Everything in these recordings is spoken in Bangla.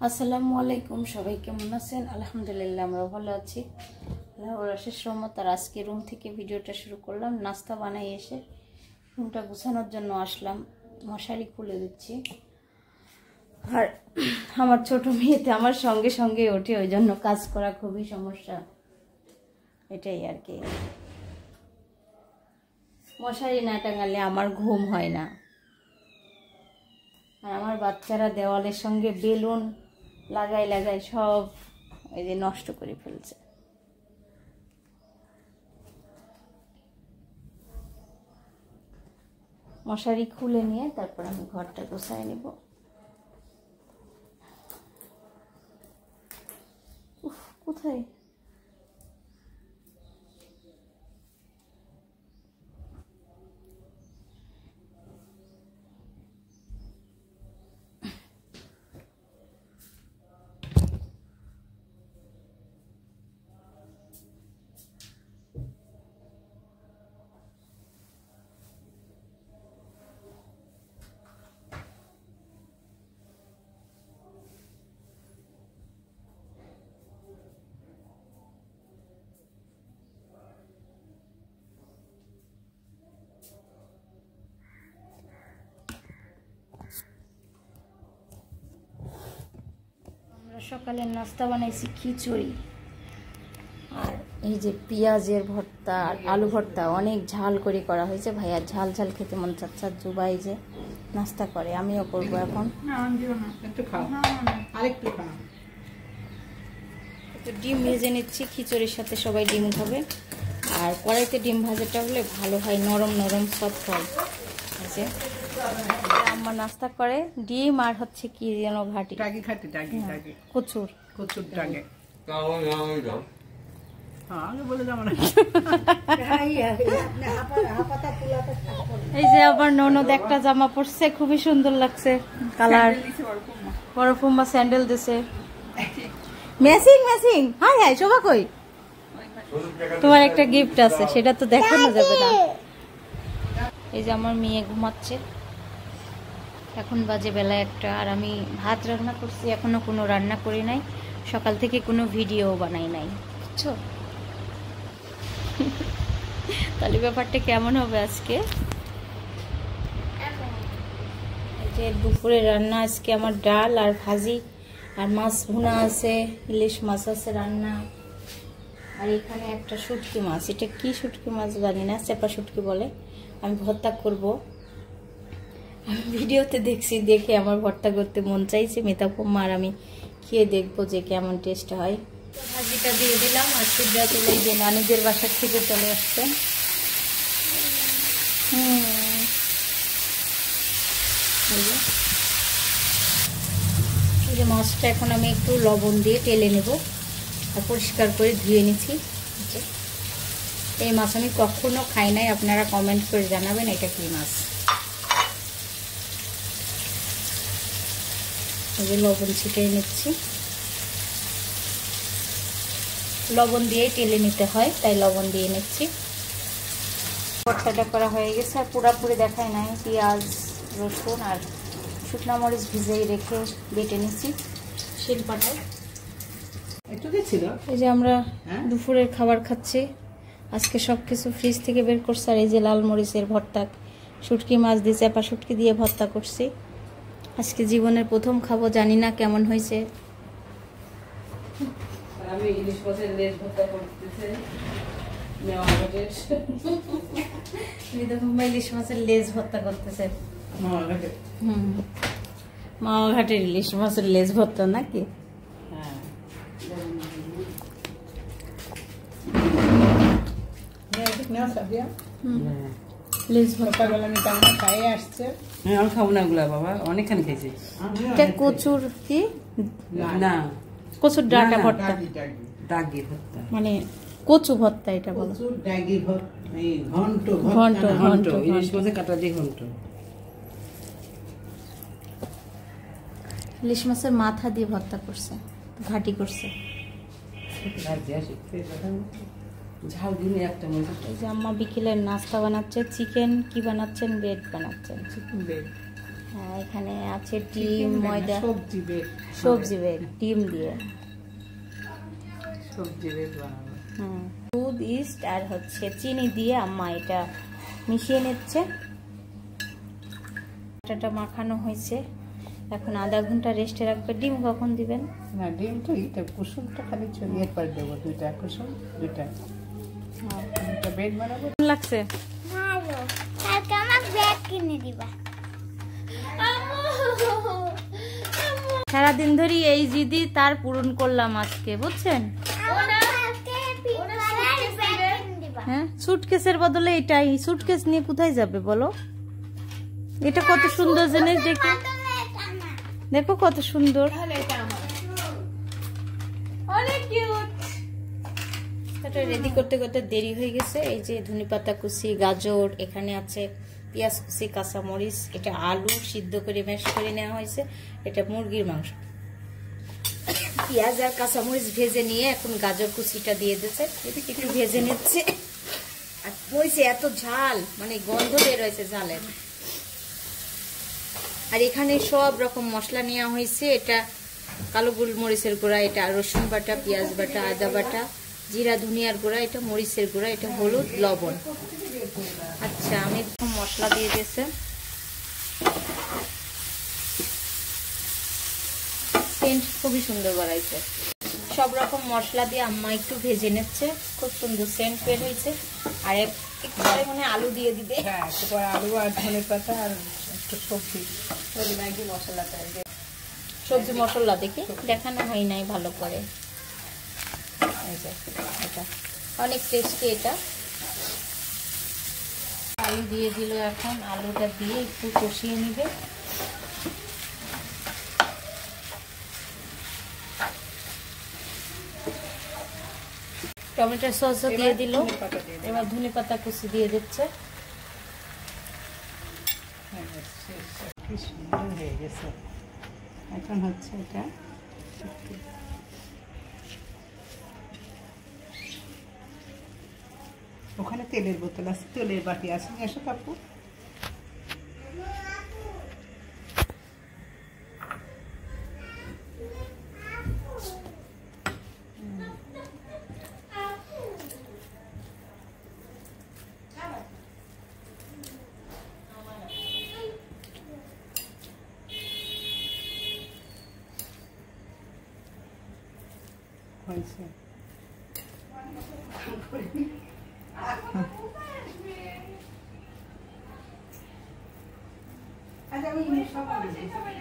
আসসালামু আলাইকুম, সবাই কেমন আছেন? আলহামদুলিল্লাহ আমরা ভালো আছি। আল্লাহর অশেষ রহমত। আর আজকে রুম থেকে ভিডিওটা শুরু করলাম। নাস্তা বানাই এসে রুমটা গুছানোর জন্য আসলাম। মশারি খুলে দিচ্ছি। আর আমার ছোট মেয়েতে আমার সঙ্গে সঙ্গে ওঠে, ওই জন্য কাজ করা খুবই সমস্যা। এটাই আর কি, মশারি না টাঙালে আমার ঘুম হয় না। আর আমার বাচ্চারা দেওয়ালের সঙ্গে বেলুন লাগাই লাগাই সব এই যে নষ্ট করে ফেলছে। মশারি খুলে নিয়ে তারপর আমি ঘরটা গোছায় নেব। উফ, কোথায় সকালের নাস্তা বানাইছি খিচুড়ি আর এই যে পেঁয়াজের ভর্তা আর আলু ভর্তা অনেক ঝাল করে করা হয়েছে। ভাইয়া ঝাল ঝাল খেতে মন চাচ্ছে। জুবাই যে নাস্তা করে, আমিও করবো এখন। একটু ডিম ভেজে নিচ্ছি, খিচুড়ির সাথে সবাই ডিম খাবে। আর কড়াইতে ডিম ভাজাটা হলে ভালো হয়, নরম নরম সফট হয়। আম্মা নাস্তা করে ডিম আর হচ্ছে কি যেন ঘাটি কচুর এই যে আবার ননদ একটা জামা পরছে, খুবই সুন্দর লাগছে কালার। বড় ফুম্বা স্যান্ডেল দিছে, ম্যাচিং ম্যাচিং। হাই হাই শোভা কই, তোমার একটা গিফট আছে, সেটা তো দেখানো যাবে না। এই যে আমার মেয়ে ঘুমাচ্ছে, এখন বাজে বেলা 1টা। আর আমি ভাত রান্না করছি, এখনো কোনো রান্না করি নাই। সকাল থেকে কোনো ভিডিও বানাই নাই, বুঝছো? তাহলে ব্যাপারটা কেমন হবে আজকে? এই যে দুপুরে রান্না আজকে আমার ডাল আর ভাজি আর মাছ ভুনা আছে, ইলিশ মাছ আছে রান্না। আর এখানে একটা শুটকি মাছ, এটা কি শুটকি মাছ জানি না, চেপা শুটকি বলে। আমি ভর্তা করব। আমি ভিডিওতে দেখছি, দেখে আমার ভর্তা করতে মন চাইছে। মেতাপুম্মা আর আমি খেয়ে দেখবো যে কেমন টেস্ট হয়। ভাজিটা দিয়ে দিলাম। আর সিদ্ধা চলে যে নানুদের বাসার থেকে চলে আসছে। এই যে মাছটা এখন আমি একটু লবণ দিয়ে টেলে নেব আর পরিষ্কার করে ধুয়ে নিচ্ছি। এই মাছ আমি কখনো খাই নাই, আপনারা কমেন্ট করে জানাবেন এটা কি মাছ। এই যে লবণ ছিটিয়ে নিচ্ছি, লবণ দিয়ে টেলে নিতে হয়, তাই লবণ দিয়ে নিচ্ছি। ভর্তাটা করা হয়ে গেছে, আর পুরাপুরি দেখায় নাই। পেঁয়াজ রসুন আর শুকনা মরিচ ভিজিয়ে রেখে বেটে নিচ্ছি শিলপাটায়। এই যে আমরা দুপুরের খাবার খাচ্ছি। আজকে সব কিছু ফ্রিজ থেকে বের করছি। আর এই যে লাল মরিচের ভর্তা, শুটকি মাছ দিয়ে চেপা শুটকি দিয়ে ভর্তা করছি। আজকে জীবনের প্রথম খাবো, জানি না কেমন হয়েছে। আমি ইলিশ মাছের লেজ ভর্তা করতেছে, ইলিশ মাছের লেজ ভর্তা করতেছে। মাওয়া ঘাটের ইলিশ মাছের লেজ ভর্তা নাকি? লেজ ভর্তা খাইয়ে আসছে। আমি খাবো না এগুলা বাবা, অনেকখানি খেয়েছি। কচুর কি না, কচুর ডাটা ভর্তা, ডাগি ভর্তা মানে কচু ভর্তা। এটা বলো ঘন্ট ঘন্ট, ইলিশ মাছের কাটা দিয়ে ঘন্ট। ইলিশ মাছের মাথা দিয়ে ভর্তা করছে, ঘাটি করছে। ঝাল দিনে একটা মজা। এই যে আম্মা বিকেলের নাস্তা বানাচ্ছে। চিকেন কি বানাচ্ছেন? ব্রেড বানাচ্ছেন। Chicken bread. হ্যাঁ, এখানে আছে ডিম, ময়দা, সবজি বেগ ডিম দিয়ে সবজি বেগ বানাবো। দুধ, ইস্ট আর হচ্ছে চিনি দিয়ে আম্মা এটা মিশিয়ে নিচ্ছে। আটাটা মাখানো হয়েছে, এখন আধা ঘন্টা রেস্টে রাখবে। ডিম কখন দিবেন? না, ডিম তো এটা কুসুমটা খালি ছড়িয়ে পর দেবো, 2টা কুসুম, 2টা বেগ বানাবো। লাগছে ভালো, কালকে আমার ব্যাগ কিনে দিবা। সারাদিন ধরে এই জিদি তার পূরণ করলাম আজকে, বুঝছেন? হ্যাঁ, সুটকেসের বদলে এটাই। সুটকেস নিয়ে কোথায় যাবে বলো? এটা কত সুন্দর জিনিস, দেখো দেখো কত সুন্দর। এটা রেডি করতে করতে দেরি হয়ে গেছে। এই যে ধনেপাতা কুচি, গাজর, এখানে আছে পেঁয়াজ কুচি, কাঁচামরিচ, এটা আলু সিদ্ধ করে ম্যাশ করে নেওয়া হয়েছে, এটা মুরগির মাংস। পেঁয়াজ আর কাঁচামরিচ ভেজে নিয়ে এখন গাজর কুচিটা দিয়ে দিচ্ছে, একটু ভেজে নিচ্ছে। আর হয়েছে এত ঝাল, মানে গন্ধ বের হয়েছে ঝালের। আর এখানে সব রকম মশলা নেওয়া হয়েছে। এটা কালো গোলমরিচের গুঁড়া, এটা রসুন বাটা, পেঁয়াজ বাটা, আদা বাটা, জিরা ধনিয়ার গুঁড়া, এটা মরিচের গুঁড়া, এটা হলুদ, লবণ। আচ্ছা, আমি মশলা দিয়ে দিয়েছে। সেন্ট খুবই সুন্দর বাড়াইছে। সব রকম মশলা দিয়ে আম্মা একটু ভেজে নিচ্ছে, খুব সুন্দর সেন্ট বের হয়েছে। আর একবারে মানে আলু দিয়ে দিবে। হ্যাঁ, আলু আর ধনেপাতা আর একটু সবজি ম্যাগি মশলাটা, সবজি মশলা দেখি দেখানো হয় নাই ভালো করে। এটা অনেক টেস্টি। এটা আলু দিয়ে দিল, এখন আলুটা দিয়ে একটু কষিয়ে নিবে। টমেটো সসও দিয়ে দিল, এবার ধনেপাতা কুচি দিয়ে দিচ্ছে। কি সুন্দর হয়ে গেছে। এখন হচ্ছে এটা ওখানে তেলের বোতল আছে, তেলের বাটি আছে, এসো কাপু। হয়েছে।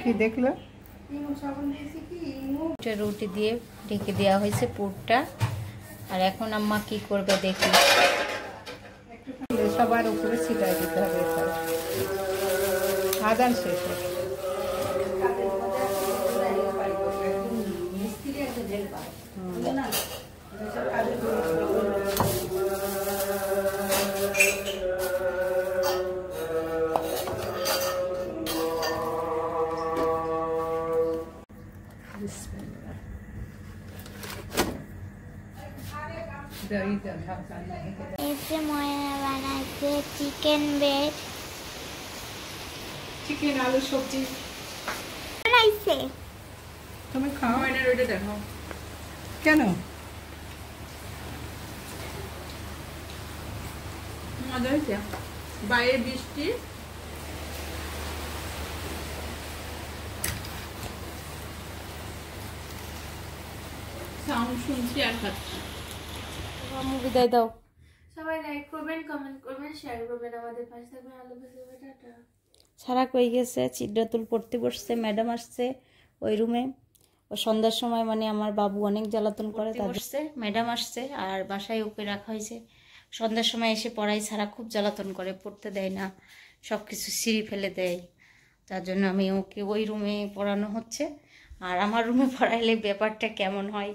কি দেখলো? রুটি দিয়ে ঢেকে দেওয়া হয়েছে পুরটা। আর এখন আম্মা কি করবে দেখি। সবার উপরে ছিটাই দিতে হবে। আদান শেষ এসে ময়না বানাইছে চিকেন বেড, চিকেন আলু সবজি বানাইছে। তুমি খাও। ওইটা দেখো কেন মজা হয়েছে। বাইরে বৃষ্টি, সাউন্ড শুনছি আর খাচ্ছি। বিদায় দাও। সবাই লাইক করবেন, কমেন্ট করবেন, শেয়ার করবেন, আমাদের পাশে থাকবেন। আল্লাহ হাফেজ, টাটা। সারা কই গেছে? চিত্রাতুল পড়তে বসছে, ম্যাডাম আসছে ওই রুমে। ও সন্ধ্যার সময় মানে আমার বাবু অনেক জ্বালাতন করে, বসছে ম্যাডাম আসছে আর বাসায় ওকে রাখা হয়েছে। সন্ধ্যার সময় এসে পড়াই ছাড়া খুব জ্বালাতন করে, পড়তে দেয় না, সব কিছু সিঁড়ি ফেলে দেয়। তার জন্য আমি ওকে ওই রুমে পড়ানো হচ্ছে। আর আমার রুমে পড়াইলে ব্যাপারটা কেমন হয়,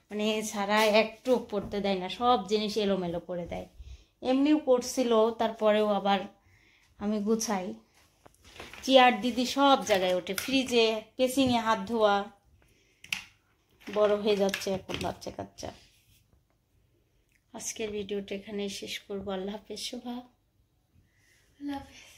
মানে সারা একটু পড়তে দেয় না, সব জিনিস এলোমেলো করে দেয়। এমনিও পড়ছিল, তারপরেও আবার আমি গুছাই। চেয়ার দিদি সব জায়গায় ওঠে, ফ্রিজে, পেসিংয়ে হাত ধোয়া। বড় হয়ে যাচ্ছে এখন বাচ্চা কাচ্চা। আজকের ভিডিওটা এখানেই শেষ করবো। আল্লাহ হাফেজ। শোভা, আল্লাহ হাফেজ।